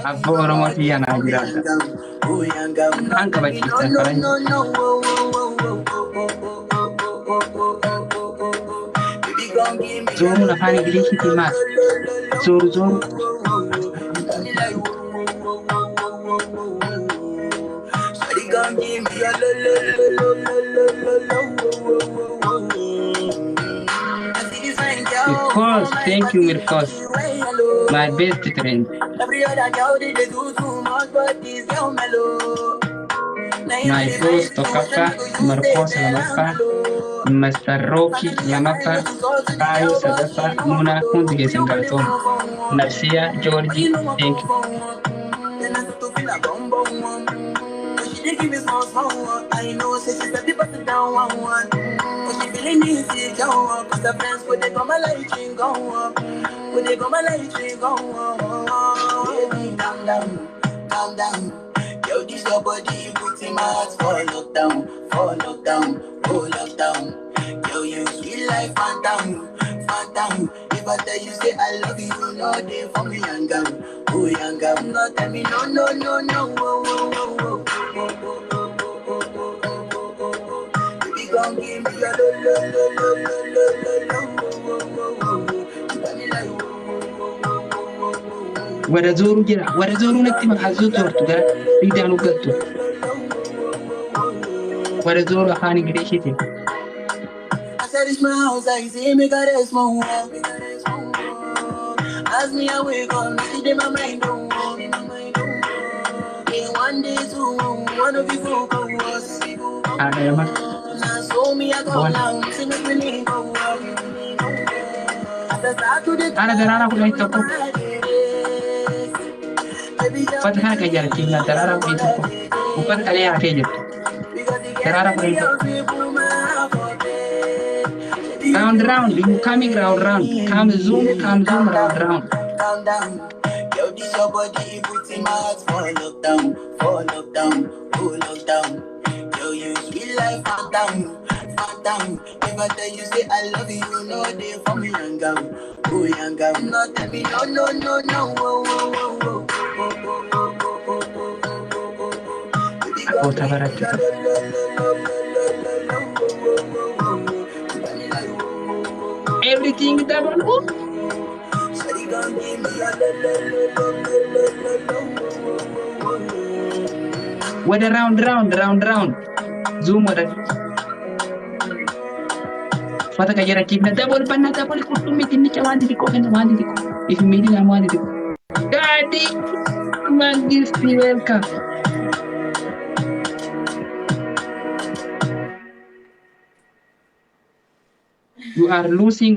Abbaa Oromooti yana jiraata. Kan qabachiisan faranji. Zoruun afaan Ingiliziitiin maal? Zoru. Mirkos, thank you Mirkos. My best friend. My boss tokkoffaa, Mirkos lamaffaa, Mr. Rocky lamaffaa, Baayoo sadaffaa, Munaa hundi keessan galatoom. Nafsiyaa, Georgie, thank you. She give me small. I know she's a bit of down one. But she feeling easy, go up. Cause the friends when they come my light train go up. When they come my light train go up. Baby, calm down. Yo, this your body, put in my heart for lockdown. Oh lockdown. Yo, you sweet like phantom. If I tell you say I love you, no day for me young girl. Oh young girl, no tell me no. Baby, gon' give me a lo. Wada zoru jira, wada zoru natti maqaazoo tortu gara riidaan ugattu. Wada zoru afaan Ingiliziitiin. It's my house, I see me got a small. As me I wake up, see them my mind don't walk. One day two, one of you focus. Now so me I go down, see me feeling go up. As I start to the darara kulay toko. Patha ka jar kinga darara kulay toko. Upat kale aake jettu. Darara kulay toko. Round, you coming round. Come zoom, round. Calm down. Yo, this your body, put in my heart for lockdown. Oh lockdown. Yo, you sweet like phantom. If I tell you say I love you, no day for me young girl. Oh young girl, no tell me no. Oh, everything double hook. What a round. Zoom what a Fata kajara kibna double panna double kutumi tinicha wandi diko. If meeting I'm wandi diko. Daddy, Magistri, welcome. You are losing